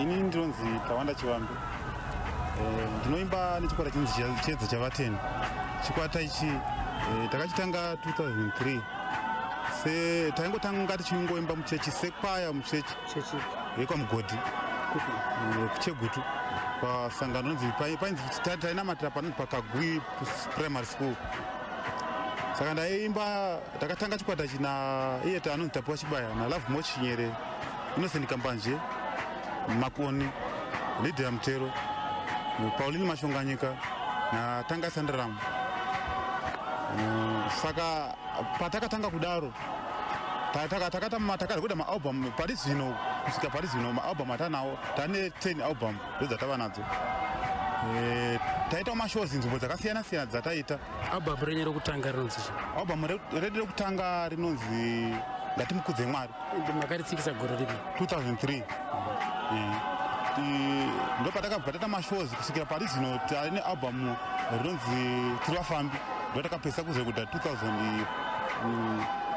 Ini ndinonzi Tawanda Chivambe. Ndinoimba nechikwata chinzi Chiedza Chavateni. Chikwata ichi takachitanga 2003. Taingotanga tichingoimba muchechi sekwaya muchechi yekwaMugodhi kuChegutu pasangano nonzi tainamatira panonzi paKagwi Primary School. Saka ndaimba takatanga chikwata china iye anonzi Tapiwa Chibaya naLove Mochi Chinyere, Innocent Kambanje, Makoni, Lydia Mutero, Pauline Mashonganyika naTanga Sandram. Saka patakatanga kudaro takada kuda maalbum pari zvino kusvika pari zvino maalbum atanawo tane 10 album ndodzatava nadzo. Taita mashows nzvimbo dzakasiyana siyana dzataita. Album renyu rokutanga rinonzi album redu rokutanga rinonzi Ngatimukudze Mwari. Makaritsikisa gore ripi? 2003. Ndo patakabva mashows kusvikira pari zvino tane album rinonzi Tiri Vafambi ndotakapesa kuzoita kuda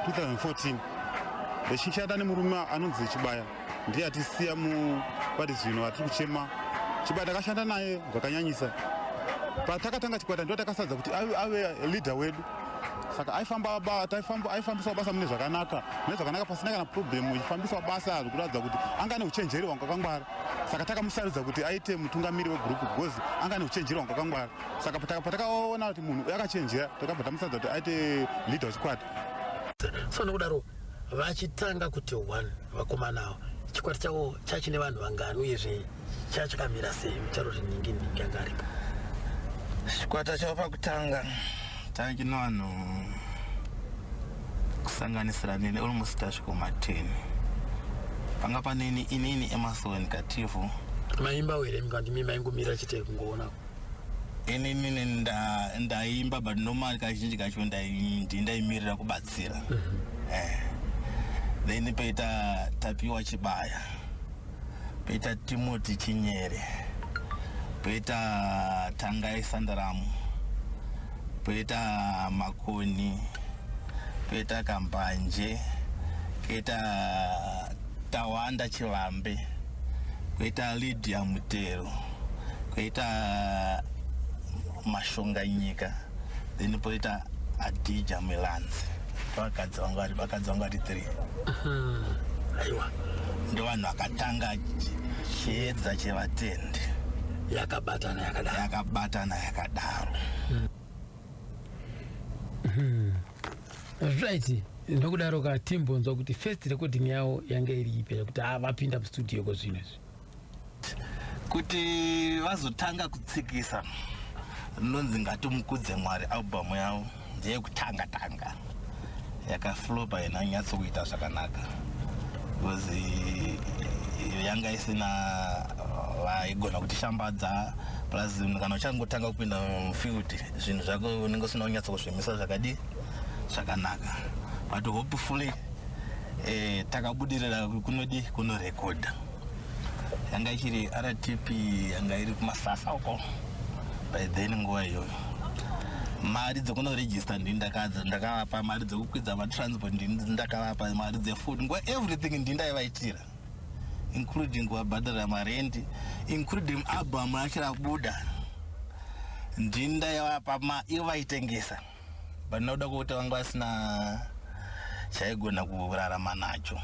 2014. Ndechishanda nemurume anonzi Chibaya ndiye atisiya pari zvino atiri kuchema. Chibaya takashanda naye zvakanyanyisa. Patakatanga chikwata ndo takasadza kuti ave leader wedu. Saka aifambisa basa mune zvakanaka pasina kana problem. Ifambisa basa kuratidza kuti anga neuchenjeri hwanga kwangwara. Saka takamusarudza kuti aite mutungamiri wegroup because anga neuchenjeri hwanga kwangwara. Saka patakaona kuti munhu yakachenjera takabva tamusadza kuti aite leader wechikwata. So nokudaro vachitanga kuti 1 vakomanawo chikwata chavo chachine vanhu vangani uyezve chachakamira sei mucharoti ningi anga aripo? Chikwata chavo pakutanga chachine vanhu kusanganisira nene almost tasvika 10. Panga paneni inini Emerson Katifu maimba were mingandi maingomira chite kungoona inini ndaimba but normal kazhinji kacho ndaimirira kubatsira. Then paita Tapiwa Chibaya, paita Timothy Chinyere, paita Tangai Sandaramu, paita Makoni, paita Kambanje, paita Tawanda Chivambe, paita Lydia Mutero, paita Mashonganyika, then paita Adija Milanzi. Vakadzi vangu vari 3. Aiwa ndo vanhu vakatanga Chiedza Chevatendi yakabatana yakadaro. Right. Ndokudaro katimbonzwa kuti first recording yavo yanga iri ipi kuti vapinda mustudio kozvinezvi kuti vazotanga kutsikisa rinonzi Ngatimukudze Mwari. Album yavo ndeyekutanga yakaflopa inanyatso kuita zvakanaka because yanga isina vaigona kuti shambadza plus kana uchangotanga kupinda mufield zvinhu zvako unenge usina kunyatso kuzvimisa zvakanaka but hopefully takabudirira kunorekodha. Yanga ichiri RTP yanga iri kumasasa uko by then nguva iyoyo. Mari dzokunoregister ndakavapa, mari dzokukwidza matransport ndakavapa, mari dzefood everything ndindaivaitira including kuwabhadhara marendi including album achirabuda ndindaivapa ivaitengesa but noda kuti vanga vasina chaigona kurarama nacho.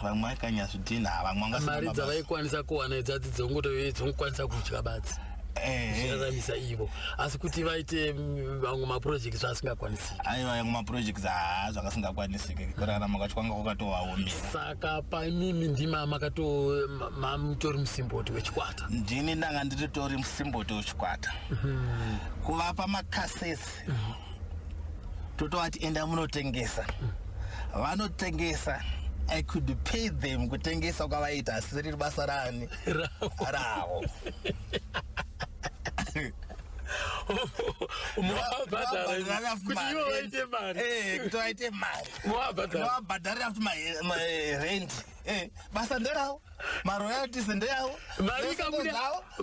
Vamwe vakanyazvidhina vamwe mari dzavaikwanisa kuwana idzadzi dzongokwanisa kudya badzi zvirazamisa ivo asi kuti vaite vamwe maprojects asingakwanisi. Aiwa vamwe maprojects zvakasingakwanisiki kurarama kwacho kwanga kwakatovaomera. Saka pamimi ndima mutori musimboti wechikwata? Ndini ndanga ndiritori musimboti wechikwata. Kuvapa makasesi totovati enda munotengesa. Vanotengesa. I could pay them kutengesa kwavaita asi riri basa rani ravo. Kuti vaite mari mavabhadharira kuti marent basa nderavo, maroyalties ndeyavo,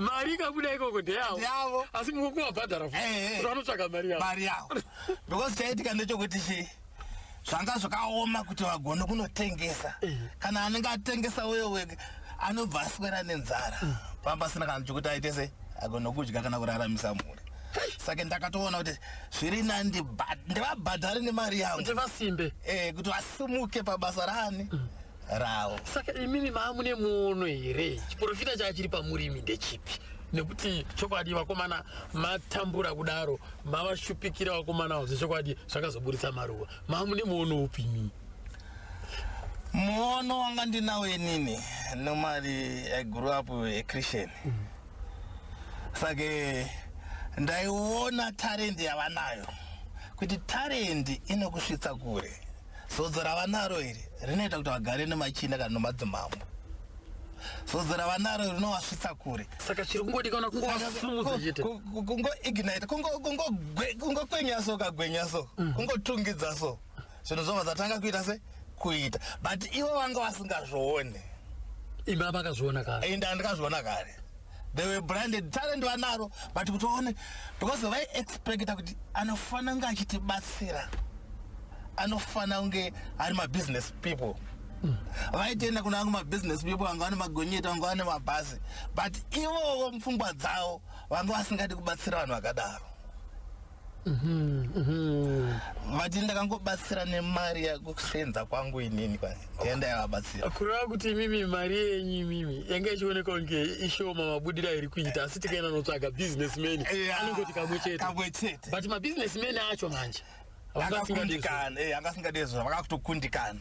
mari ikabuda ikoko ndeyavo asi mukuvabhadhara kuti vanotsvaka mari yavo because chaitika ndechekuti zvanga zvakaoma kuti vagone kunotengesa. Kana anenge atengesa wewe anobva aswera nenzara pambasina kana chokuti aite sei agona kudya kana kuraramisa mhuri. Saka ndakatoona kuti zviri nani ndivabhadhare nemari yangu kuti vasimbe kuti vasimuke pabasa rani ravo. Saka imimi maamune muono here chiprofita chachiri pamurimi ndechipi? Nekuti chokwadi vakomana matambura kudaro mavashupikira vakomanawo zvechokwadi zvakazoburitsa maruva. Maamune muono upini? Muono wanga ndinawo inini normally I grew up a Christian. Saka ndaiona talent yavanayo kuti talent inokusvitsa kure. Sodzi ravanaro iri rinoita kuti vagare nemachinda kana nemadzimambo. Sodzi ravanaro rinovasvitsa kure. Saka chiri kungodi kana kungovasumudza chete kungo-ignite kungokwenya so kagwenya so kungotungidza so zvinhu zvobva zvatanga kuita se kuita but ivo vanga vasingazvione. Ima vakazviona kare ende andikazviona kare. They were branded talent vanaro but kuti vaone because vai-expecta kuti anofana kunge achitibatsira, anofana kunge ari mabusiness people. Vaitenda kuna vangu mabusiness people vanga vane magonyeti vanga vane mabhazi but ivowo mupfungwa dzavo vanga vasingadi kubatsira vanhu vakadaro. Vati ndakangobatsira nemari yakusenza kwangu inini ndienda yavabatsira. Kureva kuti mimi mari yenyu mimi yanga ichioneka kunge ishoma mabudira iri kuita asi tikaenda notsvaga businessmen anongoti kamwe chete but mabusinessmen acho manje angasingadezvo vakakutokundikana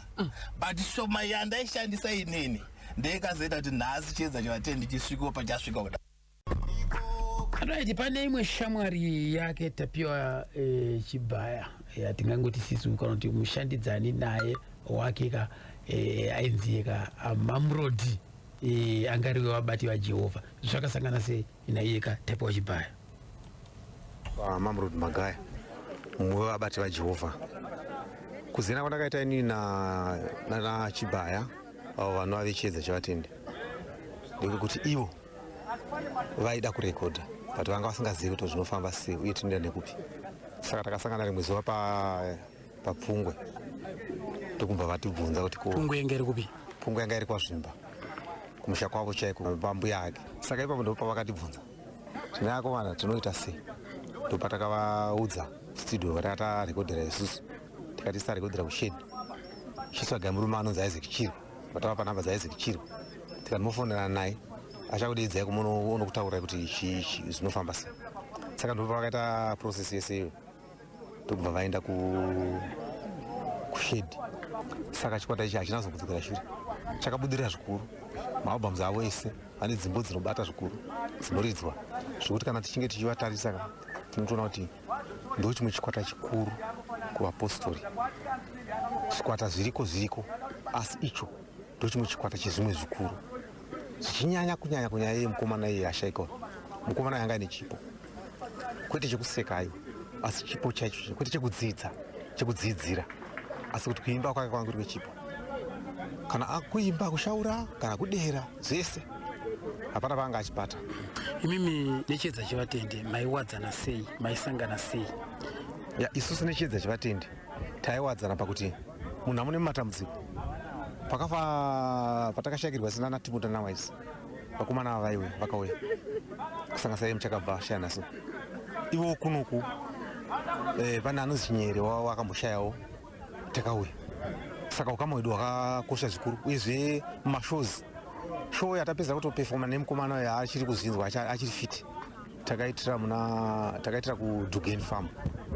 but shoma yandaishandisa inini ndeikazoita kuti nhasi chiedza chevatendi chisvikewo pachasvika kuda. Right, pane imwe shamwari yake tapiwa Chibaya yatingangoti sisi kana kuti mushandidzani naye wake ka ainzika Mamrodi angariwe wabati wa Jehovah. Zvakasangana sei naye ka tapiwa Chibaya? Mamrodi Magaya mumwe wabati wa Jehovah. Kuzina kwandakaita inini na Chibaya avo vanova vechiedza chevatendi ndekuti ivo vaida kurekodha but vanga vasingazivi kuti zvinofamba sei uye tinoenda nekupi. Saka takasangana rimwe zuva papfungwe tokubva vatibvunza kuti pfungwe yanga iri kupi? Pfungwe yanga iri kwaZvimba kumusha kwavo chaiko pambuya ake. Saka ipapo ndipo pavakatibvunza tinakomana tinoita sei, ndopatakavaudza studio vatatarekodhera isusu tikati sitarekodhera kusheni chitsvaga murume anonzi Isaac Chirwa vatava panhamba dzaIsaac Chirwa tikati mofonera naye achakudeidzai kumono kutaura kuti zvinofamba sei. Saka ndipo vakaita process yese tokubva vaenda kushedi. Saka chikwata ichi hachina kuzobudzikira shure chakabudirira zvikuru. Maalbums avo ese ane dzimbo dzinobata zvikuru dzinoridzwa zvokuti kana tichinge tichivatarisa tinotoona kuti ndo chimwe chikwata chikuru kuvapostori. Zvikwata zviriko asi icho ndo chimwe chikwata chezvimwe zvikuru zvichinyanya kunyanya yemukomana iye ashaika. Mukomana yanga ine chipo kwete chekusekayo asi chipo chaicho kwete chekudzidzira asi kuti kuimba kwake kwanga kuri kwechipo. Kana akuimba kushaura kana kudera zvese hapana paanga achibata. Imimi nechiedza chevatendi maiwadzana sei, maisangana sei? Isusu nechiedza chevatendi taiwadzana pakuti munhu amune matambudziko patakashakirwa sina naTimota naWise vakomana vaiwe vakauya kusangasai muchakabva shayana so ivo kunoku pane anozi Chinyere wakamboshayawo takauya. Saka ukama wedu wakakosha zvikuru uyezve mumashows show yatapedza kutopefoma nemukomana uyo achiri kuzinzwa achiri fiti takaitira kuDugan Farm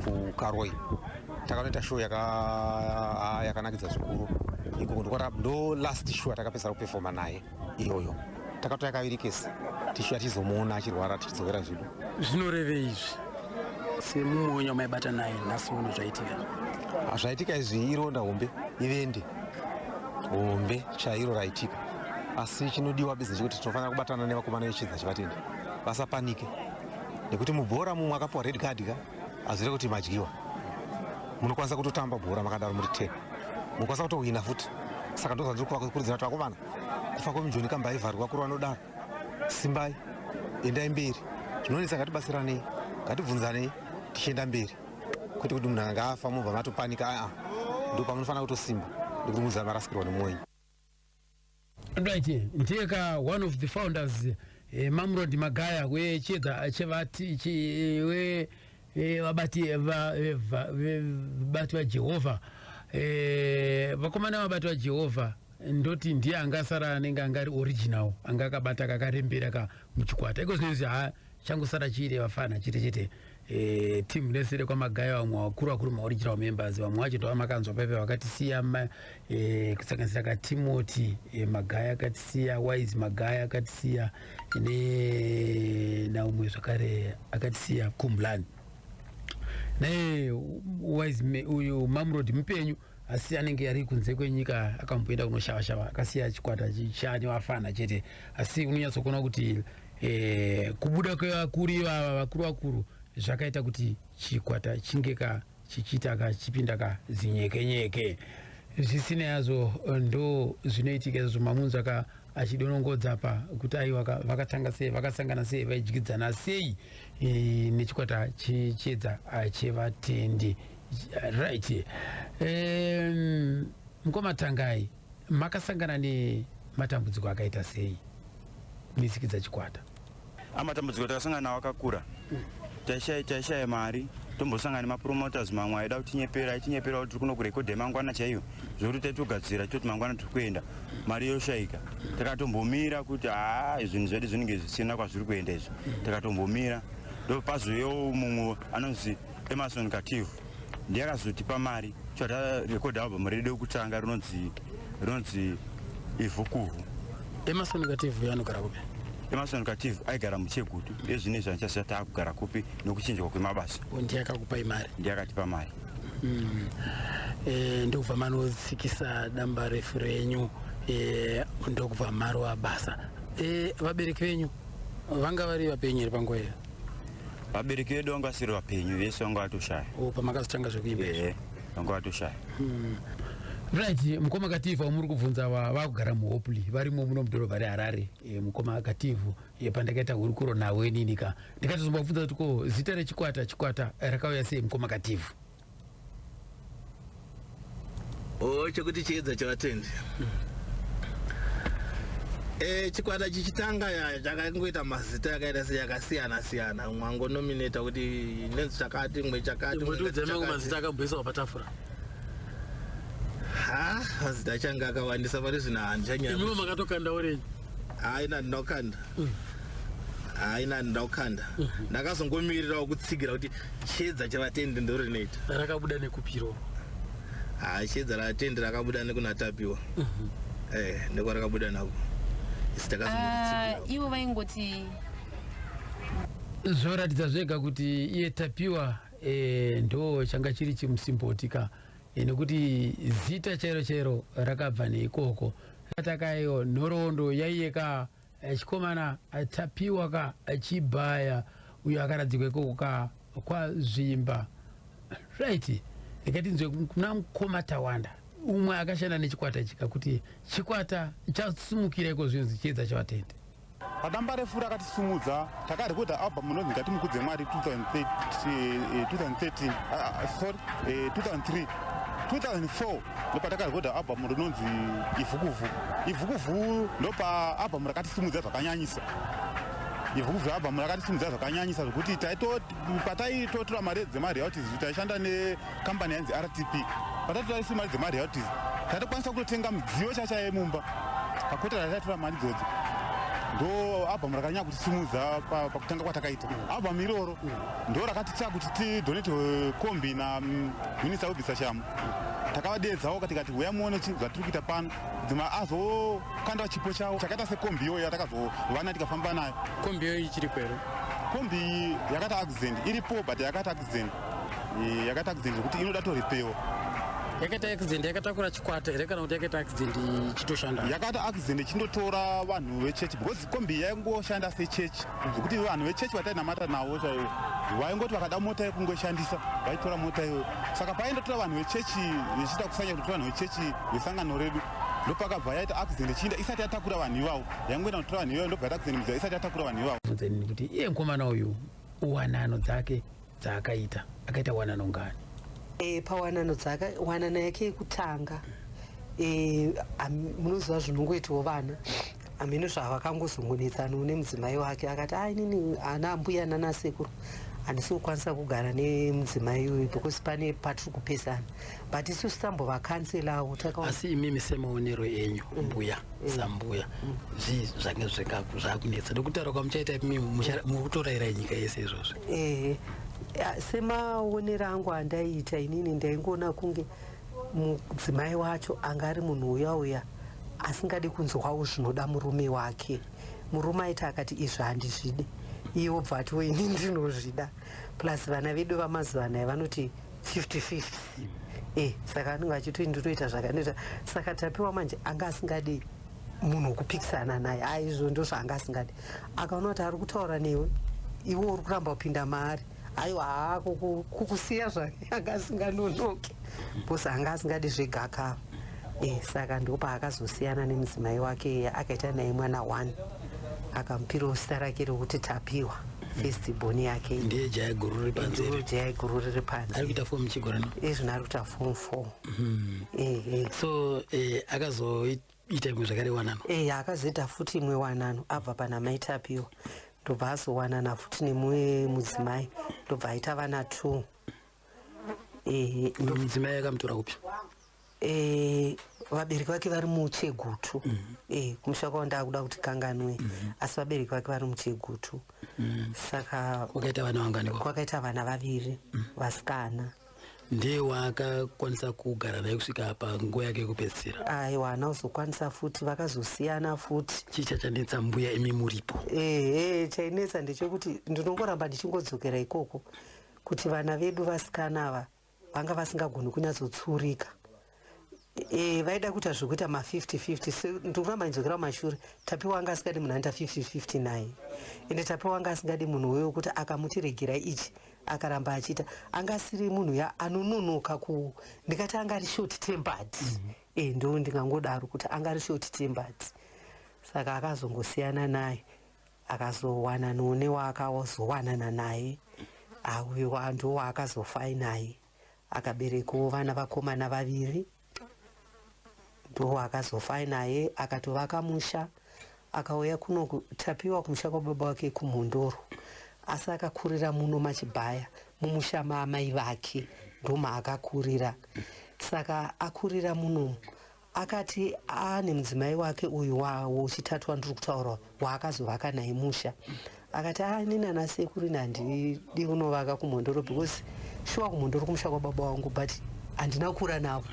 kuKaroi takanoita show yakanakidza zvikuru iko ndo last show takapedza kupefoma naye iyoyo takatoya kaviri kesi tishuya tizomuona achirwara tichidzokera zvidu. Zvinoreve izvi semumwonya maibata naye nhasi uno zvaitika? Zvaitika izvi ironda hombe ivende hombe chairo raitika asi chinodiwa bhizinesi chekuti tinofanira kubatana nevakomana vechiedza chevatendi vasapanike nekuti mubhora mumwe akapiwa red card ka hazvire kuti madyiwa. Munokwanisa kutotamba bhora makadaro muri 10 munokwanisa kutohwina futi. Saka ndozvandiri kuvakurudzira kuti vakomana kufa kwemijoni kambaivharwa kuri vanodaro simbai endai mberi zvinonetsa ngatibatsiranei ngatibvunzanei tichienda mberi kwete kuti munhu anga afa mubva matopanika ndo pamunofanira kutosimba nekuti muzama marasikirwa nemwoyo. Right, ndiye one of the founders Mamrod Magaya we chiedza chevati we vabati va Jehovah vakomana vabati va Jehovah ndoti ndiye angasara anenge angari original anga akabata kakarembera muchikwata iko zvinezvi changosara chiri vafana chete team nesere kwa Magaya vamwe vakuru maoriginal members vamwe vacho ndova makanzwa paipe vakatisiya kusanganisira kaTimothy Magaya akatisiya Wise Magaya akatisiya naumwe zvakare akatisiya Kumlani naye Wise uyu Mamrod mupenyu asi anenge ari kunze kwenyika akamboenda kunoshava akasiya chikwata chane vafana chete asi unonyatsokuona kuti kubuda kwevakuru zvakaita kuti chikwata chingeka chichita chipinda zinyekenyeke zvisina yazvo ndo zvinoitika izvo mamunzu achidonongodza pa kuti aiwa vakatanga sei vakasangana sei vaidyidzana sei nechikwata chiedza chevatendi right. Mukomatangai makasangana nematambudziko akaita sei misikidza chikwata? Amatambudziko takasangana nawo akakura. Taishaya mari, tombosangana nemapromoters mamwe aida kutinyepera kuti kuno kurekodha mangwana chaiyo zvokuti taitogadzira toti mangwana tiri kuenda mari yoshaika. Takatombomira kuti zvinhu zvedu zvinenge zvisina kwazviri kuenda izvo. Takatombomira ndopazoyewo mumwe anonzi Emerson Kativu ndiye akazotipa mari chatarekodha album redu yekutanga rinonzi Ivhukuvhu. Emerson Kativu yanogara kupi? Emerson Kativu aigara muChegutu ezvinezvi andichasiya taakugara kupi nokuchinjwa kwemabasa. Ndiye akakupai mari? Ndiye akatipa mari. Ndokubva manotsikisa damba refu renyu ndokubva maro abasa. Vabereki venyu vanga vari vapenyu here panguva iyo? Vabereki vedu vanga vasiri vapenyu, vese vanga vatoshaya. Pamakazotanga zvekuimba? Vanga vatoshaya. Right, Mukoma Kativu muri kubvunza vakugara muHopely varimo muno mudhorobha reHarare. Mukoma Kativu pandakaita hurukuro nawe ninika ndikatozombabvunza kuti ko zita rechikwata rakauya sei Mukoma Kativu? Chekuti chiedza chevatendi. Chikwata chichitanga chakangoita mazita akaita yakasiyana mwango nominata kuti nenzi chakati mwe chakati. Mutudzema mazita akamboiswa patafura. Mazita achanga akawandisa pari zvino handichanyanya. Imwe makatokanda orenyi? Haina ndinokanda. Ndakazongomirirawo kutsigira kuti chiedza chevatendi ndorinoita. Rakabuda nekupiro? Chiedza ratendi rakabuda nekunatapiwa. Ndiko rakabuda nako. Ivo vaingoti zvoratidza zvega kuti iye Tapiwa ndo changa chiri chimusimbotika nekuti zita chairo rakabva neikoko ratakayo nhoroondo yaiyeka chikomana Tapiwa achibhaya uyo akaradzikwa ikoko kwazvimba. Right, ndikatinzwe kuna Mukoma Tawanda umwe akashanda nechikwata chika kuti chikwata chasimukira iko zvinhu chiedza chevatendi. Padamba refu rakatisumudza takarekodha album inonzi Ngatimukudze Mwari 2004 ndopatakarekodha album rinonzi Ivhukuvhu ndopa album rakatisumudza zvakanyanyisa. Ivhukuvhu album rakatisumudza zvakanyanyisa zvokuti pataitotora mari dzemaroyalties taishanda nekambani yanzi RTP. Patatotora isi mari dzemaroyalties taitokwanisa kutotenga midziyo chacha yemumba pakotera tataitora mari idzodzo. Ndo album rakanyanya kutisimudza pakutanga kwatakaita. Album iroro ndo rakatitsa kuti tidonete kombi naminista webvisa shamu. Takavadedzawo katikati uya muone zvatiri kuita pano dzima azokanda chipo chawo chakaita sekombi iyoyo yatakazovana tikafamba nayo. Kombi iyoyo ichiri kwero? Kombi yakata accident iripo but yakata accident kuti inoda toripewa. Yakaita accident yakatakura chikwata here kana kuti yakaita accident ichitoshanda? Yakaita accident ichindotora vanhu vechechi because kombi yaingoshanda sechechi zvokuti vanhu vechechi vatainamata navo chaivo vaingoti vakada mota yekungoshandisa vaitora mota iyoyo. Saka paindotora vanhu vechechi vechiita kusanya kutotora vanhu vechechi vesangano redu ndopakabva yaita accident ichinda isati yatakura vanhu ivavo yaingoenda kutora vanhu ivavo ndobva yaita accident mudza isati yatakura vanhu ivavo. Kuti iye mukomana uyu wanano dzake akaita wanano ngani? Pawanano dzake wanano yake yekutanga munoziva zvinongoitawo vana amene zvavakangozongonetsana une mudzimai wake akati inini ana ambuya nana sekuru handisi kukwanisa kugara nemudzimai uyu because pane patiri kupesana but isusu tambovakanselawo asi imimi semaonero enyu mbuya sambuya zvii zvange zvakunetsa ndokutaura kwamuchaita imimi mukutorairai nyika yese izvozvo semaonero angu andaiita inini ndaingoona kunge mudzimai wacho anga ari munhu uya asingadi kunzwawo zvinoda murume wake. Murume aita akati izvi handizvidi, iye obva ati ini ndinozvida. Plus vana vedu vamazuva anaya vanoti 50-50. Saka anenge achiti ndinoita zvakanoita. Saka Tapiwa manje anga asingadi munhu wekupikisana naye. Izvo ndo zvaanga asingadi. Akaona kuti ari kutaura newe, iwe uri kuramba kupinda maari. Aiwa kukusiya zvake anga asinganonoki. Bosi anga asingadi zvegakava. Saka ndo paakazosiyana nemudzimai wake, akaita naye mwana 1. Akamupirawo zita rake rokuti Tapiwa. First born yake ndiye Jaya Guru riri panze. Jaya Guru riri panze. Ari kuita form chigorano. Zvino ari kuita form 4. So akazoita imwe zvakare wanano. Akazoita futi imwe wanano abva pana mai Tapiwa. Ndobva azowanana futi nemumwe mudzimai. Ndobva aita vana 2. Mudzimai akamutora upi? Vabereki vake vari muChegutu. Kumusha kwao ndakuda kuti kanganwe. Asi vabereki vake vari muChegutu. Saka kwakaita vana vangani kwao? Kwakaita vana 2 vasikana. Ndiye wakakwanisa kugara naye kusvika panguva yake yekupedzisira? Aiwa, anozokwanisa futi, vakazosiyana futi. Chii chachanetsa mbuya imi muripo? Chainetsa ndechekuti ndinongoramba ndichingodzokera ikoko kuti vana vedu vasikana ava vanga vasingagoni kunyatsotsurika. Vaida kuita zvokuita ma50-50. Ndikuramba ndidzokera mumashure. Tapiwa anga asingadi munhu anoita 50-50 naye. Ende Tapiwa anga asingadi munhu wewe kuti akamutiregera ichi akaramba achita. Anga asiri munhu anononoka ndikati anga ari short tempered. Ndo ndingangodaro kuti anga ari short tempered. Saka akazongosiyana naye. Akazowana newaakazowanana naye. Uyo ndo waakazofai naye. Akaberekawo vana vakomana 2. Ndo akazofai naye, akatovaka musha, akauya kuno Tapiwa kumusha kwa baba wake kuMhondoro. Asi akakurira muno Machibhaya, mumusha maamai vake, ndo maakakurira. Saka akurira muno, akati ane mudzimai wake uyu wechitatu wandiri kutaura waakazovaka naye musha. Akati nini ana sekuru handidi kunovaka kuMhondoro because shuwa kuMhondoro kumusha kwa baba wangu, but handina kura navo.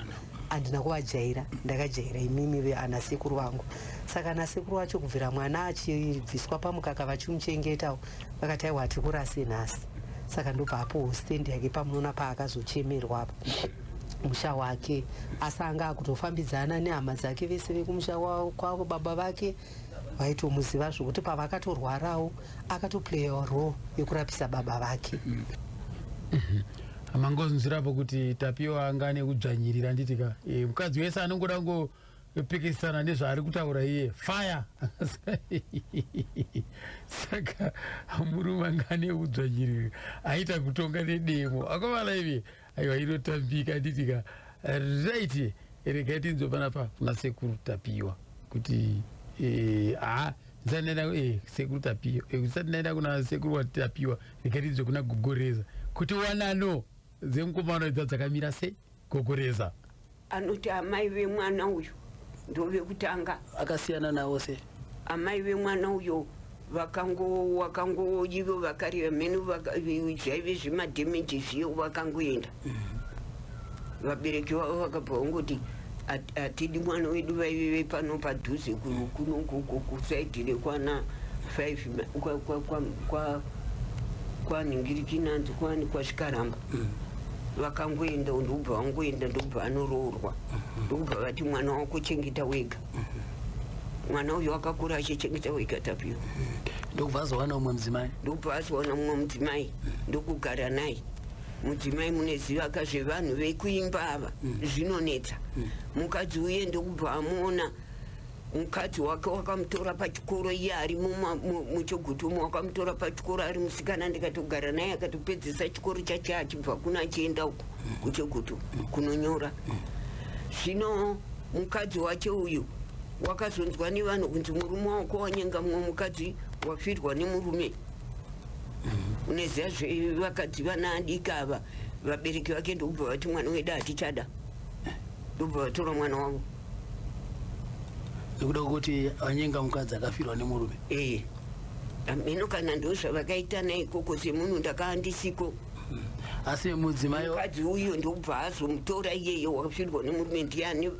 Handina kuvajaira, ndakajaira imimi ana sekuru vangu. Saka ana sekuru wacho kubvira mwana achibviswa pamukaka vachimuchengetawo vakati aiwa tiri kurase nhasi. Saka ndobva apo stendi yake pamunoona paakazochemerwa apa musha wake. Asi anga akutofambidzana nehama dzake vese vekumusha kwavo baba vake vaitomuziva zvokuti pavakatorwarawo akatoplayawo role yekurapisa baba vake. Amangozunzirapo kuti Tapiwa anga nekudzvanyirira nditika mukadzi wese anongoda ngopikisana nezvaari kutaura iye fire. Saka murume anga nekudzvanyirira aita kutonga nedemo akomana ivi aiwa inotambika nditika right. Regai tinzwe panapa kuna sekuru Tapiwa kuti sekuru Tapiwa kusati naenda kuna sekuru waTapiwa. Regai tinzwe kuna Gogoreza kuti wanano dzemukomana idza dzakamira sei Gogoreza? Anoti amai vemwana uyu ndovekutanga akasiyana nawo se. Amai vemwana uyo ivo vakariva mhenu zvaive zvemadhemeji zviyo vakangoenda. Vabereki vavo vakabva vangoti hatidi mwana wedu vaive pano padhuze kusaidhire kwana 5 kwanhingirikinanzi kwasvikaramba. Vakangoenda ndobva vangoenda ndobva vanoroorwa. Ndobva vati mwana wako chengeta wega. Mwana uyu akakura achichengeta wega Tapiwa. Ndobva azowana umwe mudzimai. Ndobva azowana mumwe mudzimai ndokugara naye. Mudzimai mune zivaka zvevanhu vekuimba ava zvinonetsa. Mukadzi uye ndokubva amuona mukadzi wake wakamutora pachikoro, iye ari muChegutu wakamutora pachikoro ari musikana. Ndikatogara naye akatopedzisa chikoro chacho achibva kuno achienda uko kuChegutu kunonyora. Zvino mukadzi wache uyu wakazonzwa nevanhu kunzi murume wako wanyenga mumwe mukadzi wafirwa nemurume. Uneziva zvevakadzi vana adiki ava vabereki vake ndokubva vati mwana wedu hatichada, ndobva vatora mwana wavo nekuda kuti wanyenga mukadzi akafirwa nemurume. Mino kana ndo zvavakaitana ikoko semunhu ndakaandisiko. Asi mudzimai mukadzi uyu ndobva azomutora iyeyo wakafirwa nemurume ndiye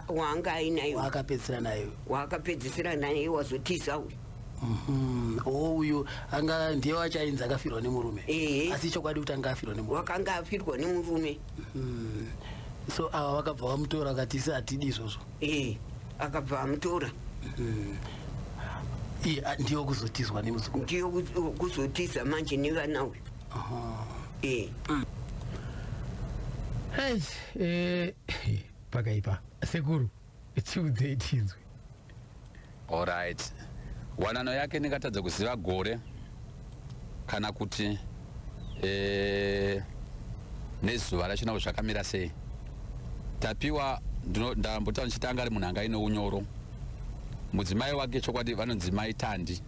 waanga ainayo waakapedzisira naye wazotiza uyu. Uyu anga ndiye wachainzi akafirwa nemurume. Asi chokwadi kuti anga afirwa nemurume. Wakanga afirwa nemurume. So ava vakabva vamutora akati atidi izvozvo. Akabva amutora. Ndiyo kuzotizwa nemuzukuru. Ndiyo kuzotiza manje nevana uyu. Pakaipa sekuru chiudzei tizwe. Alright, wanano yake ndingatadza kuziva gore kana kuti nezuva rachinawo zvakamira sei. Tapiwa ndambotaura ndichitanga ari munhu anga ine unyoro. Mudzimai wake chokwadi vanonzi mai Tandi,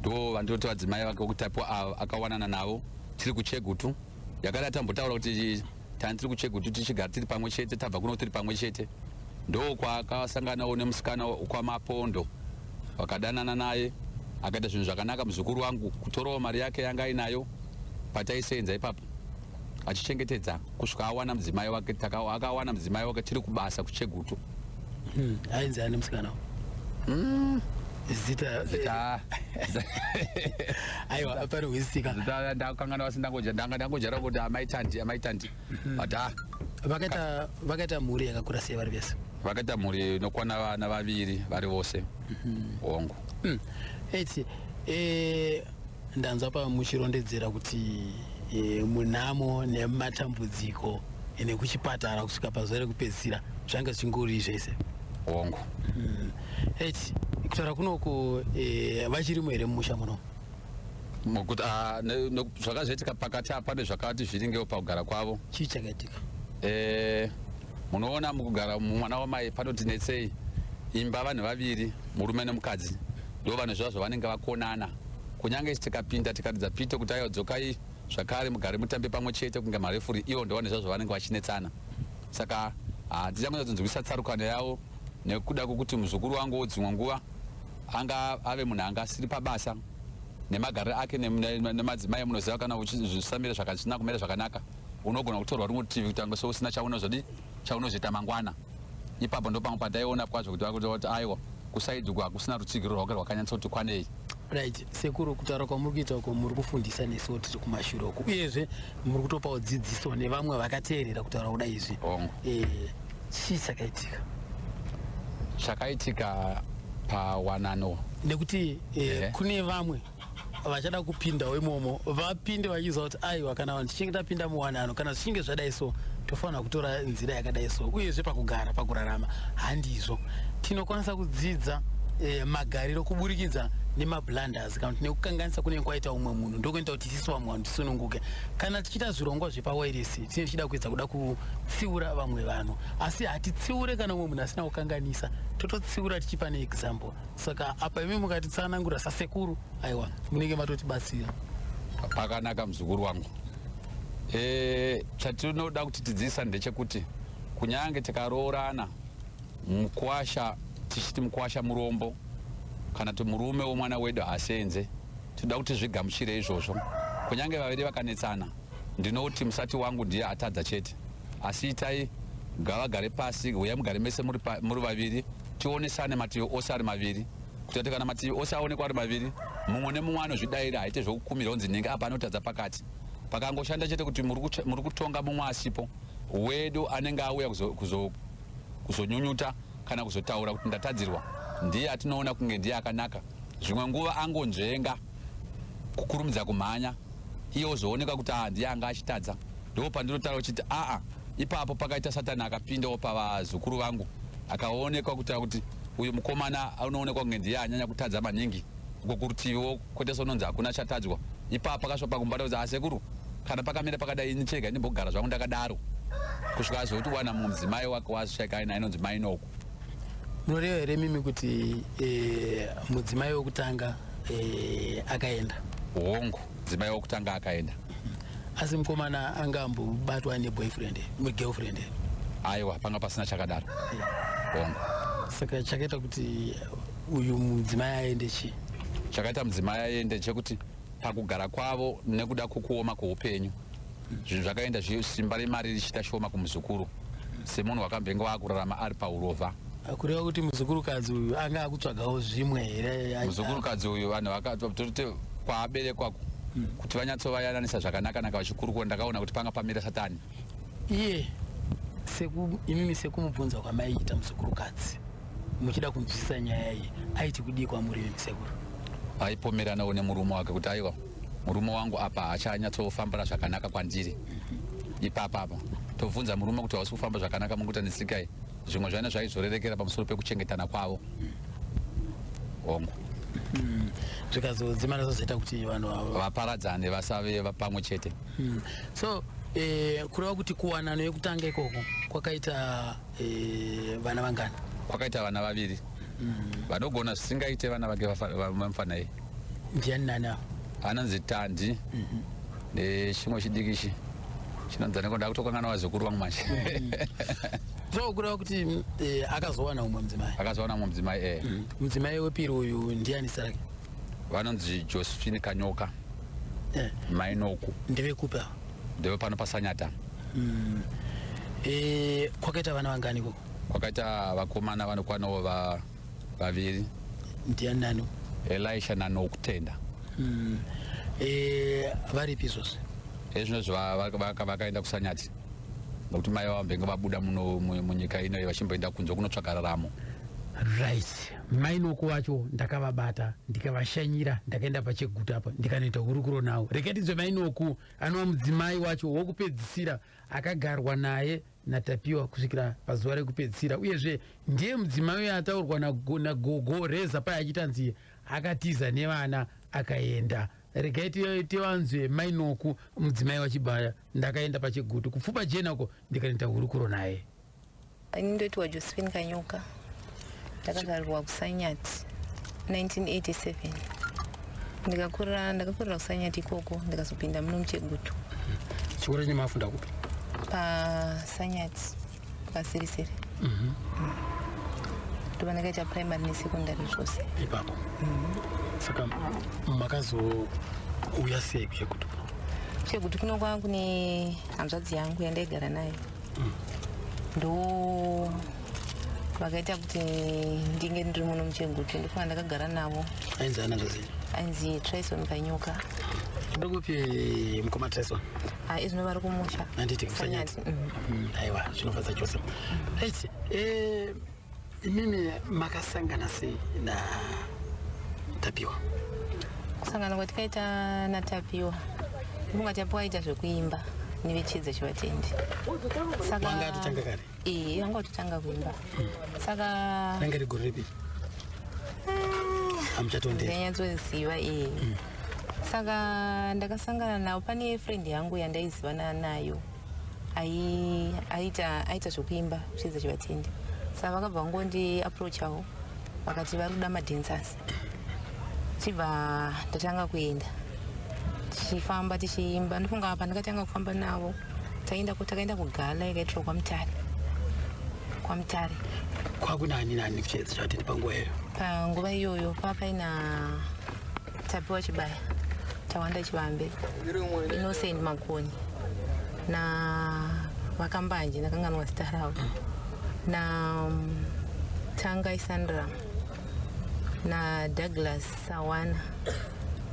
ndo vandoti vadzimai vake kuti Tapiwa akawanana navo tiri kuChegutu. Yakada tambotaura kuti tani tiri kuChegutu tichigara tiri pamwe chete, tabva kuno tiri pamwe chete. Ndo kwakasanganawo nemusikana kwaMapondo, wakadanana naye akaita zvinhu zvakanaka muzukuru wangu, kutorawo mari yake yanga inayo pataisenza ipapo achichengetedza kusvika awana mudzimai wake. Akawana mudzimai wake tiri kubasa kuChegutu. Ainzi ane musikana zita aiwa pari wisika zita ndakangana wasindangoja ndangojara kuti amaitandi vakaita mhuri yakakura sei vari vese. Vakaita mhuri inokwana vana vaviri vari vose hongu. Eti ndanzwa pamuchirondedzera kuti munhamo nematambudziko nekuchipatara kusvika pazuva rekupedzisira zvanga zvingori zvese hongu. Eti kutaura kunoko vachirimo here mumusha muno? Zvakazoitika pakati apa nezvakati zviringewo pakugara kwavo. Chii chakaitika? Munoona mukugara mumwana wamai panotinetsei imba vanhu vaviri murume nemukadzi ndo vanhu zvavo vanenge vakonana. Kunyange tikapinda tikaridza pite kuti aiwa dzokai zvakare mugare mutambe pamwe chete kunge marefuri, ivo ndo vanhu zvavo vanenge vachinetsana. Saka tichangodzonzwisa tsarukano yavo nekuda kwokuti muzukuru wangu wodzimwe nguva anga ave munhu anga asiri pabasa nemagariro ake nemadzimai. Munoziva kana uchizvisamira zvakasina kumira zvakanaka unogona kutorwa rumwe rutivi kutanga seusina chaunozoita mangwana. Ipapo ndo pamwe pataiona kwazvo kuti aiwa kusaidhi uku hakusina rutsigiro rwake rwakanyatsoti kwanei. Right, sekuru kutaura kwamuri kuita uko muri kufundisa nesuwo tiri kumashure uko, uyezve muri kutopawo dzidziso nevamwe vakateerera kutaura kuda izvi. Chii chakaitika? Chakaitika pawanano nekuti kune vamwe vachada kupindawo imomo vapinde vachiziva kuti aiwa kana vanhu tichinge tapinda muwanano kana zvichinge zvadai so tofanira kutora nzira yakadai so. Uyezve pakugara pakurarama handizvo tinokwanisa kudzidza magariro kuburikidza nemablunders kana kuti nekukanganisa kunenge kwaita umwe munhu ndokuita kuti isusu vamwe vanhu tisununguke. Kana tichiita zvirongwa zvepawiresi tine tichida kuedza kuda kutsiura vamwe vanhu, asi hatitsiure kana umwe munhu asina kukanganisa, tototsiura tichipa neexample. Saka apa imi mukatitsanangura sasekuru aiwa munenge matotibatsira. Pakanaka muzukuru wangu. Chatinoda kuti tidzidzisa ndechekuti kunyange tikaroorana mukwasha tichiti mukwasha murombo kana kuti murume womwana wedu hasenze, tinoda kuti zvigamuchire izvozvo. Kunyange vaviri vakanetsana ndinoti musati wangu ndiye atadza chete, asi itai gavagare pasi, uya mugare mese muri vaviri, tionesane mativi ose ari maviri, kuti kana mativi ose aonekwa ari maviri mumwe nemumwe anozvidayira, haite zvokukumira kunzi nhingi apa anotadza pakati. Pakangoshanda chete kuti muri kutonga mumwe asipo wedu anenge auya kuzonyunyuta kana kuzotaura kuti ndatadzirwa, ndiye atinoona kunge ndiye akanaka. Zvimwe nguva angonzvenga kukurumidza kumhanya iye ozooneka kuti ndiye anga achitadza. Ndo pandinotaura uchiti ipapo pakaita Satani akapindawo pavazukuru vangu akaonekwa kuti uyu mukomana unoonekwa kunge ndiye anyanya kutadza maningi, uko kurutiviwo kwete sononzi hakuna chatadzwa. Ipapo akasvika pakumbata kuti asekuru kana pakamira pakadai ini chega ndimbogara zvangu ndakadaro kusvika azoti wana mudzimai wake wasvikaina inonzi Mainoko. munoreva here mimi kuti mudzimai wekutanga akaenda hongu mudzimai wekutanga akaenda asi mukomana angambobatwa neboyfriend girlfriend aiwa panga pasina chakadaro hongu saka chakaita kuti uyu mudzimai aende chi chakaita mudzimai aende chekuti pakugara kwavo nekuda kwokuoma kweupenyu zvinhu zvakaenda simba remari richiita shoma kumuzukuru semunhu wakambenga waakurarama ari paurovha kureva kuti muzukurukadzi uyu anga akutsvagawo zvimwe here muzukurukadzi uyu vanhu vakatoti kwaaberekwako kuti vanyatsovayananisa zvakanaka-naka vachikuruko ndakaona kuti panga pamira Satani iye imimi sekumubvunza kwamaiita muzukurukadzi muchida kunzwisisa nyaya iyi aiti kudii kwamuri mimi sekuru aipomeranawo nemurume wake kuti aiwa murume wangu apa haachanyatsofambira zvakanaka kwandiri ipapapa tobvunza murume kuti hausi kufamba zvakanaka mungutanitsikai zvimwe zvaina zvaizorerekera pamusoro pekuchengetana kwavo hongu zvikazodzimana zozoita kuti vanhu vaparadzane vasave pamwe chete so kureva kuti kuwanano yekutanga ikoko kwakaita vana vangani kwakaita vana vaviri vanogona zvisingaite vana vake vamufanaye ndiani nani avo anonzi Tandi nechimwe chidikishi chinonzi nekonda kutokangana vazukuru vangu manje so kureva kuti akazowana umwe mudzimai akazowana umwe mudzimai mudzimai wepiri uyu ndiani sarake vanonzi Josephine Kanyoka Mainoko ndevekupi avo ndeve pano paSanyata kwakaita vana vangani ikoko kwakaita vakomana vanokwanawo vaviri ndiani nani Elisha naNokutenda varipi izvozvo ezvinozvo vakaenda kuSanyati nokuti mai vavo vambenga vabuda muno munyika ino vachimboenda kunze kunotsvaga raramo right Mainoko wacho ndakavabata ndikavashanyira ndakaenda pacheguta apa ndikanoita hurukuro nawo reketizve Mainoko anova mudzimai wacho wokupedzisira akagarwa naye naTapiwa kusvikira pazuva rekupedzisira uyezve ndiye mudzimai ataurwa naGogo Reza pai achitanzi akatiza nevana akaenda regai tivanzwe Mainoko mudzimai wachibaya ndakaenda pachegutu kupfupa jena uko ndikanoita hurukuro naye ndoitiwa Josephine Kanyoka ndakagarwa kuSanyati 1987 ndakakurira kuSanyati ikoko ndikazopinda muno muchegutu chikoro chemafunda kupi paSanyati pasirisiri ndobva ndakaita primary nesecondary zvose ipapo saka makazouya sei kuchegutu kuchegutu kunokwanga kune hanzvadzi yangu yandaigara nayo ndo vakaita kuti ndinge ndiri muno muchegutu ndokwa ndakagara navo ainzi ana zvazii ainzi Trison Kanyoka ndokupi mukoma Trison izvino vari kumusha anditi kuSanyati aiwa zvinofadza chose right imimi makasangana sei naTapiwa kusangana kwatikaita naTapiwa kunga Tapiwa aita zvekuimba nevechidza chivatendi saka wanga atotanga kare wanga atotanga kuimba saka ranga rigore ripi amuchatondera ndanyatsoziva saka ndakasangana nawo pane friend yangu yandaizivana nayo aita zvekuimba zvechidza chivatendi saka vakabva ngondi approachawo vakati vari kuda madancers chibva ndatanga kuenda tichifamba tichiimba ndofunga apa ndakatanga kufamba navo takaenda kugala yakaitirwa kwamutare kwakunani nani kuchiedza chivatendi panguva iyoyo panguva iyoyo papaina Tapiwa Chibaya Tawanda Chivambe Innocent Makoni na Vakambanje ndakanganwa zita ravo na Tangai Sandra na Douglas Sawana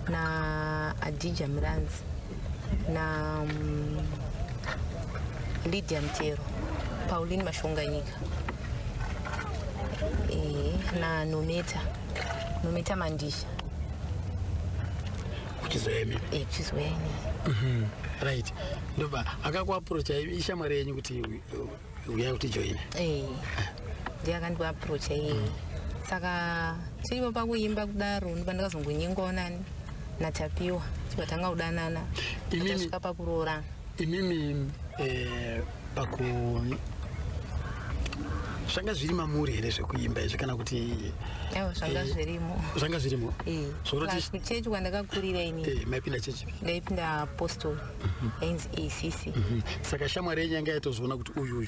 na Adija Mranzi na Lydia Mtero Pauline Mashonganyika na Nometa Mandisha kuchizoemi right ndoba akakuapproacha ishamwari yenyu kuti uya kuti join ndiye akandiapproacha iye saka tiripo pakuimba kudaro ndoba ndakazongonyengawo nani naTapiwa tibatanga kudanana tasvika pakuroorana imimi paku zvanga zviri mamuri here zvekuimba izvi kana kuti aiwa zvanga zvirimo zvanga zvirimo chechi kwandakakurira ini maipinda chechi ndaipinda apostol ainzi acc saka shamwari yenyu yanga yaitozoona kuti uyu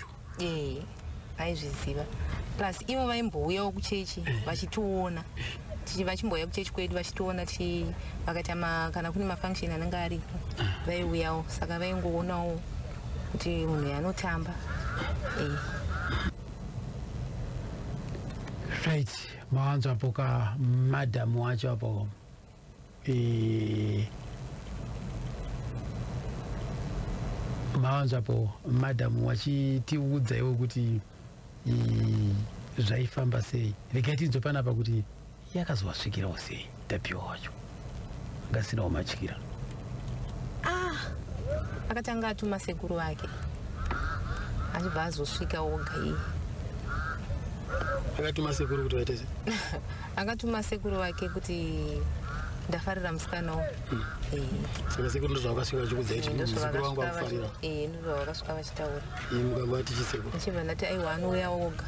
aizviziva plus ivo vaimbouyawo kuchechi vachitiona vachimbouya kuchechi kwedu vachitiona vakati kana kune mafunction anenge aripo vaiuyawo saka vaingoonawo kuti munhu anotamba right mawanzo apo ka madamu wacho apo mawanzo apo madamu wachitiudza iwo kuti zvaifamba sei regai tidzo panapa kuti yakazovasvikirawo sei tapiwa wacho ngasinawo matyira akatanga atuma sekuru vake achibva azosvika oga iye akatuma sekuru kuti vaitese akatuma sekuru vake kuti ndafarira musikanawo saka sekuru ndozvavakasvika vachikudza iti musekuru wangu akufarira ndozvavakasvika vachitaura mukanga vati chisekuru achibva ndati aiwa anouya oga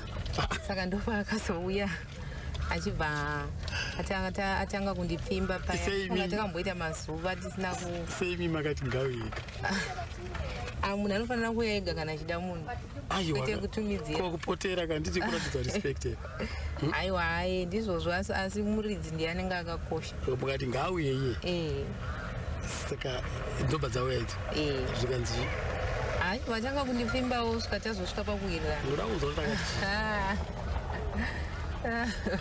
saka ndopaakazouya achibva atanga kundipfimba paya takamboita mazuva tisina seimi makati ngavika munhu anofanira kuuya ega kana achida munhu kwete kutumidzira kupotera kana nditi kuratidza respect aiwa aye ndizvozvo asi muridzi ndiye anenge akakosha mukati ngaauye iye saka ndobva dzauya idzi zvikanzi vatanga kundipfimbawo svika tazosvika pakuwirirana ndoda kuzwa kuti akati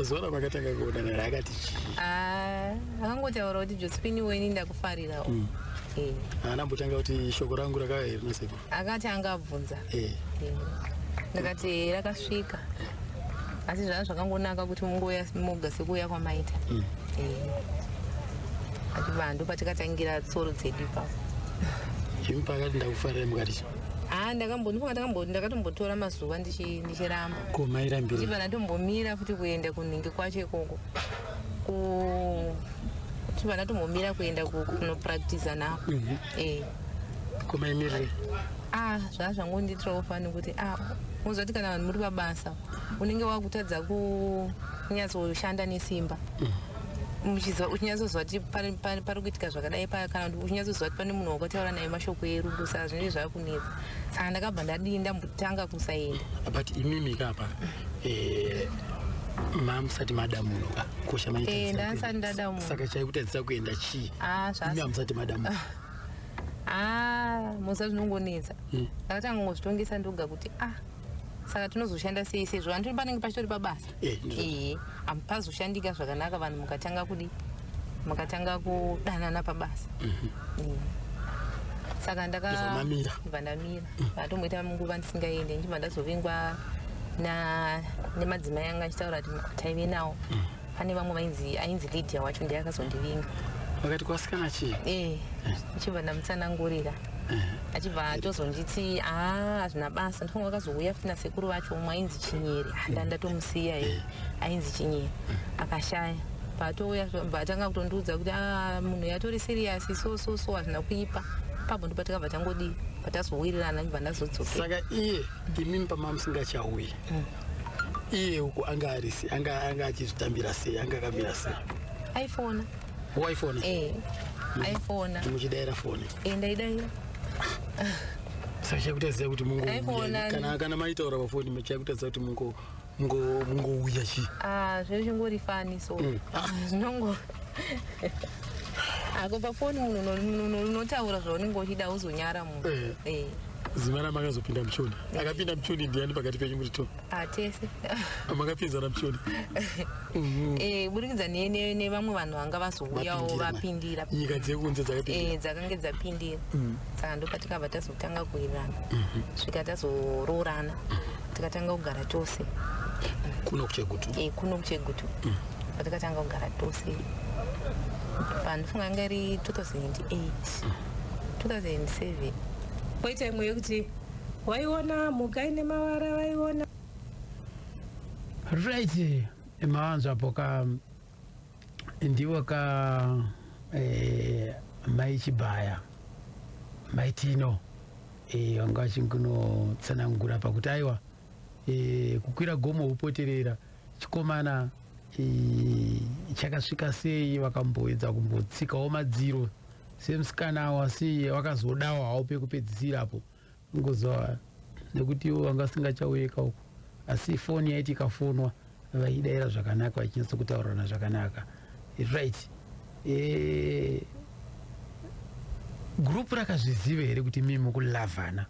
zuva ramakatanga kuonana raakati akangotaura kuti josephine weni ndakufarirawo haana mbotanga kuti shoko rangu rakauya here nasekuru akati angabvunza ndakati rakasvika asi zvava zvakangonaka kuti mungoya moga sekuuya kwamaita achibva ndopatikatangira tsoro dzedu ipapo imi pakati ndakufarira mukati ndakatombotora mazuva ndichiramba komairambira chibva ndatombomira futi kuenda kunhingi kwacho ikoko chibva ndatombomira kuenda kunopractiza navo komaimirire zvava zvangonditirawo fani kuti muzoti kana vanhu muri pabasa unenge wakutadza kunyatsoshanda nesimba uchinyatsoziva kuti pari kuitika zvakadai paya kana kuti uchinyatsoziva kuti pane munhu wakataura naye mashoko erudo saka zvinenge zvakunetsa saka ndakabva ndadii ndambotanga kusaenda but imimika apa mamusati madamunoka kosha ndasati ndadamuno saka chaikutadzisa kuenda chii imi hamusati madamu musa zvinongonetsa ndakatanga ngozvitongesa ndoga kuti saka tinozoshanda sei sezvo vantu panenge pachitori pabasa hampazoshandika zvakanaka vanhu mukatanga kudanana pabasa saka ndakabva ndamira ndatomboita nguva ndisingaende ndichibva ndazovingwa nemadzimai anga achitaura kuti taive nawo pane vamwe ainzi Lydia wacho ndiye akazondivinga vakati kwasikana chii ndichibva ndamutsanangurira achibva atozonditi hazvina basa ndifunga akazouya futi nasekuru vacho umwe ainzi Chinyeri ndatomusiya ainzi Chinyeri akashaya patouya atanga kutondiudza kuti munhu yatori siriyasi so hazvina kuipa papo ndipo takabva tangodii patazowirirana ndibva ndazodzokera saka iye imimi pamamusingachauyi iye uku anga arisi anga achizvitambira sei anga akamira sei aifona waifona aifona muchidaira foni ndaidaira saka chakutaziva kuti kana maitaura pafoni chakutaziva kuti mungouya chii zveo chingori fani so zvinongo ako pafoni munhu unotaura zvaunenge uchida uzonyara munhu zima ramakazopinda muchoni akapinda muchoni ndiani pakati penyu muri to tese makapinzana muchoni burikidza nevamwe vanhu vanga vazouyawo vapindira nyika dzekunze dzakange dzapindira saka ndopatikabva tazotanga kuwirirana svika tazoroorana tikatanga kugara tose kuno kuchegutu patikatanga kugara tose pandifunga anga iri 2007 poita imwe yekuti waiona mhuka ine mavara waiona right mawanzo apo ndiwo mai Chibaya mai Tino wanga vachingunotsanangura pakuti aiwa kukwira gomo upoterera chikomana chakasvika sei, vakamboedza kumbotsikawo madziro semusikana wasi wakazodawo hawo pekupedzisirapo ngozova nekuti iwo vanga vasingachaueka uko, asi foni yaiti ikafonwa vaidaira zvakanaka vachinyatsa kutaurirana zvakanaka. Right. Gurupu rakazviziva here kuti mimi mukulavhana?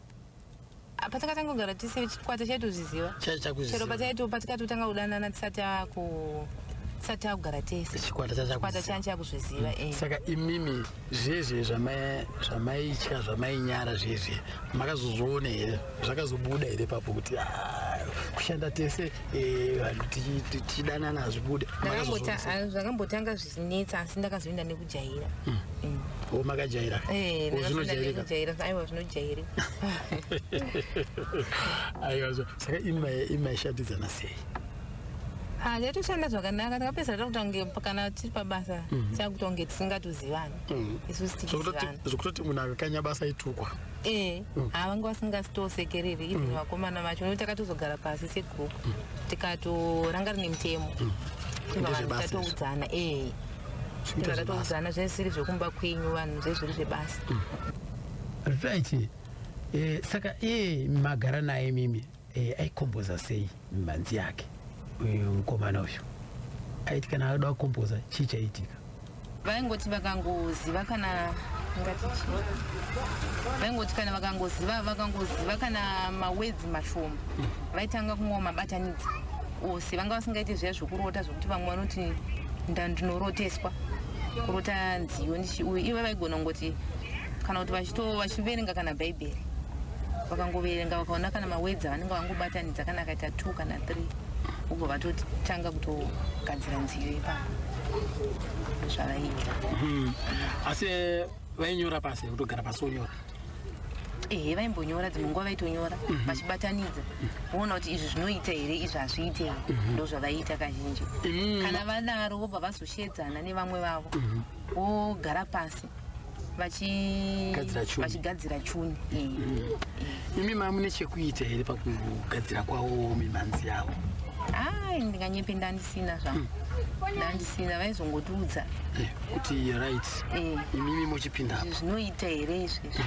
Patakatanga kugara tise chikwata chaitozviziva chero patikatotanga kudanana tisati takugara tese chikwata changu chakuzviziva. Saka imimi zvezve zvamaitya zvamainyara zvezve makazozviona here, zvakazobuda here papo kuti kushanda tese vanhu tichidanana hazvibude? Zvakambotanga zvisinetsa asi ndakazoenda nekujaira. Makajaira? Zvinojairika. Aiwa, zvinojairika. Aiwa, saka imaishandidzana sei? Yatoshanda zvakanaka, takapedza takutange kana tiri pabasa takutonge tisingatozivani isusu tichizivana. Zvokutoti munhu akakanya basa itukwa? Vanga vasingasitosekereri even vakomana vacho, nokuti takatozogara pasi segurupu tikatoranga rine mutemo vanhu tatoudzana tatoudzana zvesiri zvekumba kwenyu vanhu zvezviri zvebasa. Right. Saka magara naye mimi aikomboza sei mimhanzi yake mukomana uyu? Aiti kana ada kukomboza chii chaitika? Vaingoti vakangoziva kana ngatichi, vaingoti kana vakangoziva kana mawedzi mashoma vaitanga kumwa mabatanidzi ose. Vanga vasingaiti zviya zvokurota zvokuti vamwe vanoti ndinoroteswa kurota nziyo uye ivo vaigona ngoti kana kuti vachiverenga kana bhaibheri vakangoverenga vakaona kana mawedzi avanenge vangobatanidza kana akaita 2 kana 3 ubwo vatotanga kutogadzira nziyo ipapo zvavaiita. Asi vainyora pasi, kutogara pasi onyora? Vaimbonyora, dzimwe nguva vaitonyora vachibatanidza voona kuti izvi zvinoita here, izvi hazviite here, ndo zvavaiita kazhinji. Kana vadaro vobva vazoshedzana nevamwe vavo vogara pasi vachigadzira chuni. Imi mamune chekuita here pakugadzira kwavo mimhanzi yavo? Ndinganyepe ndandisina zvangu, ndandisina. Vaizongotiudza kuti right imimi muchipinda zvinoita here izvezvi,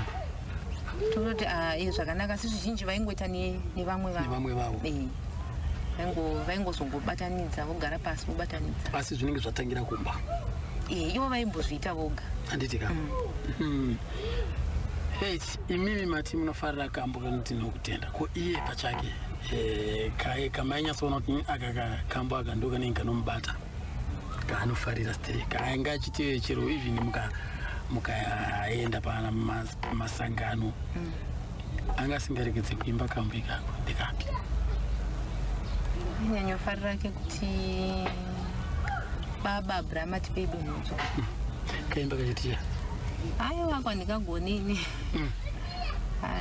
tototi zvakanaka. Si zvizhinji vaingoita nevamwe vavo, vaingozongobatanidza vogara pasi vobatanidza. Asi zvinenge zvatangira kumba? Ivo vaimbozviita voga. Handiti ka? Imimi mati munofarira kambo kanoti nokutenda ko iye pachake kamainyatsoona kuti aka kambo aka ndo kanenge kanomubata kaanofarira stere kaanga achiti chero even mukaenda pana masangano anga asingarekedze kuimba kambo ikako ndikapi? Nyanyofarira ke kuti baba Abrahama tipedonozvo kaimba kachitiya aiwa kwandikagonini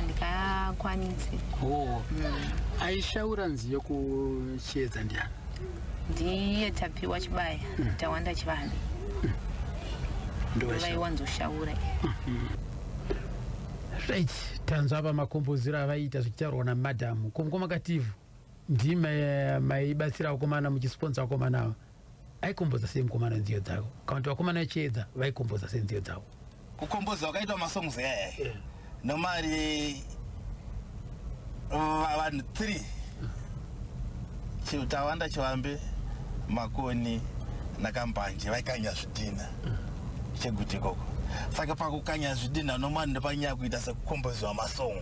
ndikakwanise. Aishaura nziyo kuchiedza ndiani? Ndiye Tapiwa Chibaya, Tawanda Chivani vaiwanzoshaura. Right. Tanzwa apa makombozero avaita zvichitaurwa namadhamu komukomakativhu ndimaibatsira vakomana muchisponsa vakomana ava. Aikomboza sei mukomana nziyo dzavo? Kana kuti vakomana vachiedza vaikomboza sei nziyo dzavo? Kukomboza wakaitwa masongs nomari vanhu 3 Tawanda Chivambe, Makoni naKambanje vaikanya zvidhina cheguti ikoko. Saka pakukanya zvidhina nomari ndopanyaya kuita sekukombozwa masong.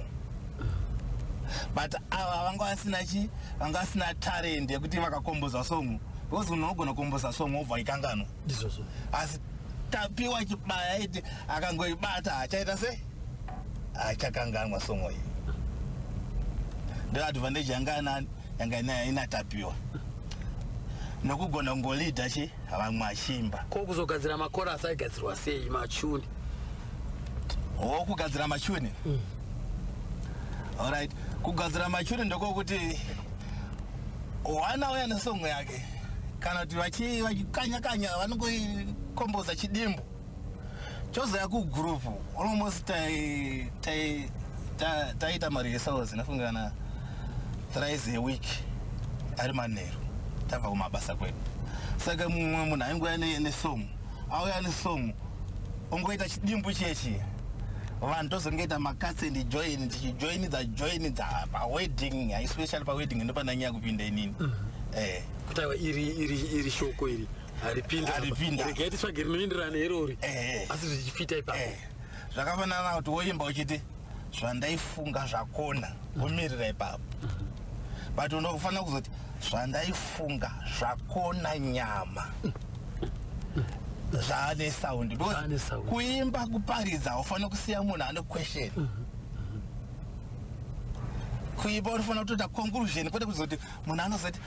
But ava vanga vasina talent yekuti vakakomboza song, because unogona kukomboza song obva ikanganwa. Asi Tapiwa Chibaya iti akangoibata achaita sei? Achakanganwa song iyi. Ndo advantage yanga inatapiwa nokugona ngolida chi vamwe achimba ko kuzogadzira makorasi aigadzirwa sei machuni? Kugadzira machuni alright. Kugadzira machuni ndokokuti wanauya nesongo yake kana kuti vachikanya vanongoikomboza chidimbu chozoya kugrupu almost taita marehesaurals nafungana thrice a week ari manheru tabva kumabasa kwedu. Saka mumwe munhu ainguya nesomu auya nesomu ongoita chidimbu chechi vanhu tozongoita makatsi and join tichijoinidza pawedding especially pawedding ndopandanyaya kupinda inini kutaiwa iri shoko iri haripinda regaiti tsvage rinoenderana irori asi zvichipita ipapo zvakafanana kuti woimba uchiti zvandaifunga zvakona womirira ipapo but unofanira kuzoti zvandaifunga zvakona nyama zvaane sound because kuimba kuparidza ufanira kusiya munhu ane question kuimba unofanira kutoita conclusion kwete kuzoti munhu anozoti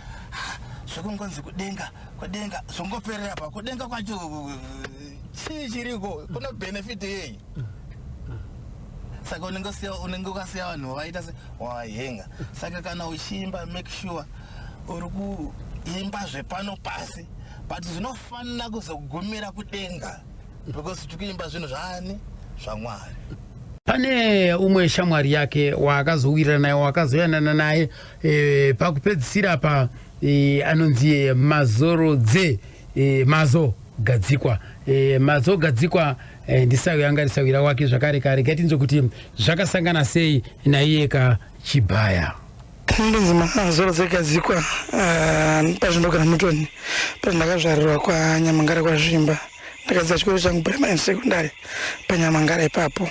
zvekungonzi kudenga zvongoperera pa kudenga kwacho chii chiriko kuna benefit yei. Saka unenge ukasiya vanhu vaita se wahenga. Saka kana uchiimba make sure uri kuimba zvepano pasi but zvinofanira kuzogumira kudenga because tikuimba zvinhu zvaani zvaMwari. Pane umwe shamwari yake waakazowirana naye wakazoyanana naye pakupedzisira pa anonzi Mazorodze Mazo Gadzikwa Mazo Gadzikwa ndisayo yanga risawira wake zvakare kare gatinzo kuti zvakasangana sei naiyeka Chibhaya. Ndinzi Mazorodze Gadzikwa pazvinogara Mutoni pandakazvarirwa kwa Nyamangara kwa Zvimba ndakadzidza chikoro changu primary secondary paNyamangara ipapo.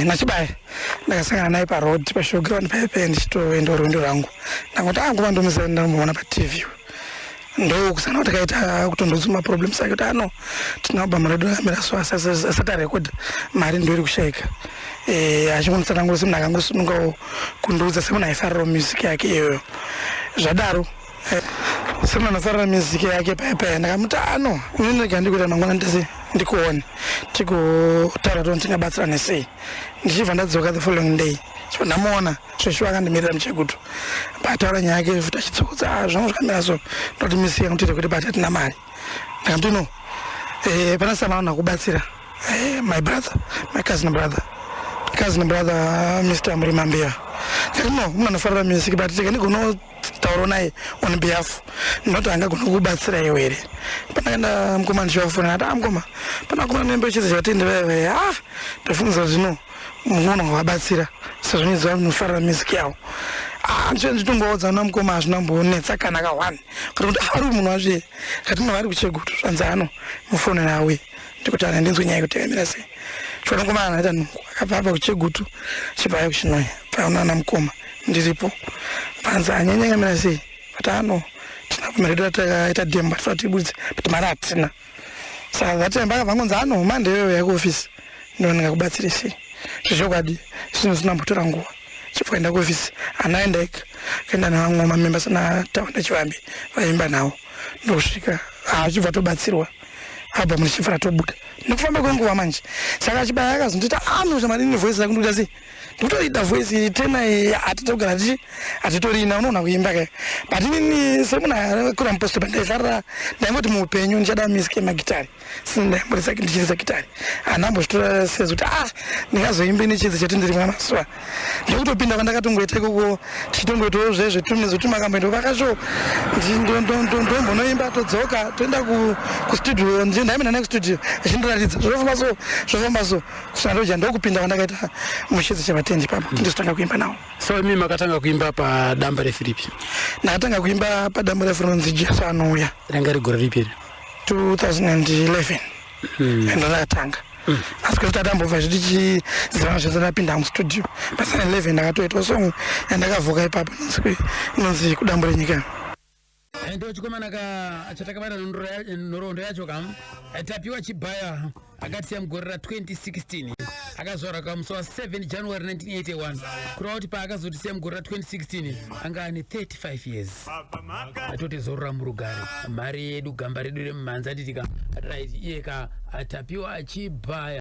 Nachibaya ndakasangana naye paroad pashowground paipe ndichitoenda rwendo rwangu ndangoti anguva ndomusa ndamuona paTV ndokusana kuti takaita kutondodzuma problems ake kuti ano tinabva redu rakamira so asati arekodha mari ndoiri kushayika achingonditsanangurisa munhu akangosunungawo kundiudza semunhu aifarirawo music yake iyoyo zvadaro semunhu anofarira music yake paipai ndakamuti ano inini rega ndikuita mangwana ndese ndikuone tikotaura kuti tingabatsirane sei ndichibva ndadzoka the following day ndamuona zveshuwa akandimirira muchekutu pataura nyaya yake futi achitsokudza zvangu zvakamira so ndoti misi yangu tite kuti bati hatina mari ndakamti no pana samaona kubatsira my brother my cousin brother Mr. Mrimambia no munhu anofarira music but tega ndigonotaura naye on behalf ndinoti angagona kubatsira iwe here pandakaenda mukoma ndichivafona ati mukoma pana kuma nembe chidza chavatendere ndafunza zvino munhu wabatsira sezvonidzwa munofarira music yawo nditongoudza una mukoma hazvina mbonetsa kana ka1 kuti ari munhu wazve katino vari kuchegutu zvanzi ano mufone nawe ndikuti ana ndinzwe nyaya yekutegamira sei chonongomana anaita nhungu akabva kuchegutu chibva kuchinoya paunana mukoma ndiripo panza anyanyangamira sei kuti ano tina kumeredo takaita demba tisatibudze kuti mari hatina saka zatemba akabvangonzi ano mande iyoyo yakuofisi ndonanga kubatsire sei zvezvokwadi zvinhu zvinambotora nguva chipfukaenda kuofisi anaenda eka kaenda navamwe mamemba sana taunda chivambi vaimba navo ndokusvika achibva tobatsirwa abva muchifara tobuda ndikufamba kwenguva manje saka Chibhaya akazondita muzvamadini voice yako ndikuita sei ndikutorida voice tena hatitogara hatitorina unoona kuimba kai but inini semunhu akakura muposto pandaifarira ndaingoti muupenyu ndichada music yemagitari sindaimbotisa ndichirisa gitari handambozvitora sezvoti ndingazoimbe nechidzi chati ndiri mwamasuwa ndokutopinda kwandakatongoita ikoko tichitongoitawo zvezvetumizo tumakamboendo vakasho ndombonoimba todzoka toenda kustudio ndaimena naye kustudio achindiratidza zvofamba so kusvika ndoja ndokupinda kwandakaita muchidzi chevatendi papo ndizotanga kuimba nawo. So imi makatanga kuimba padamba refiripi? Ndakatanga kuimba padamba referenzi Jesu Anouya. Ranga rigore ripi? 2011 ndakatanga asi kuti tatambobva zviti chizivana zvese ndapinda mustudio pasana 11 ndakatoita song yandakavhoka ipapo inonzi kudambo renyika. Ndo chikomana chatakabata nhoroondo yacho kam tapiwa Chibhaya akatiya mugore ra2016 akazvarwa kamusi wa7 January 1981 kureva kuti paakazotisiya mugore ra2016 anga ane 35 years atotezorora murugare mhari yedu gamba redu remumhanza titika right iyeka tapiwa Chibhaya.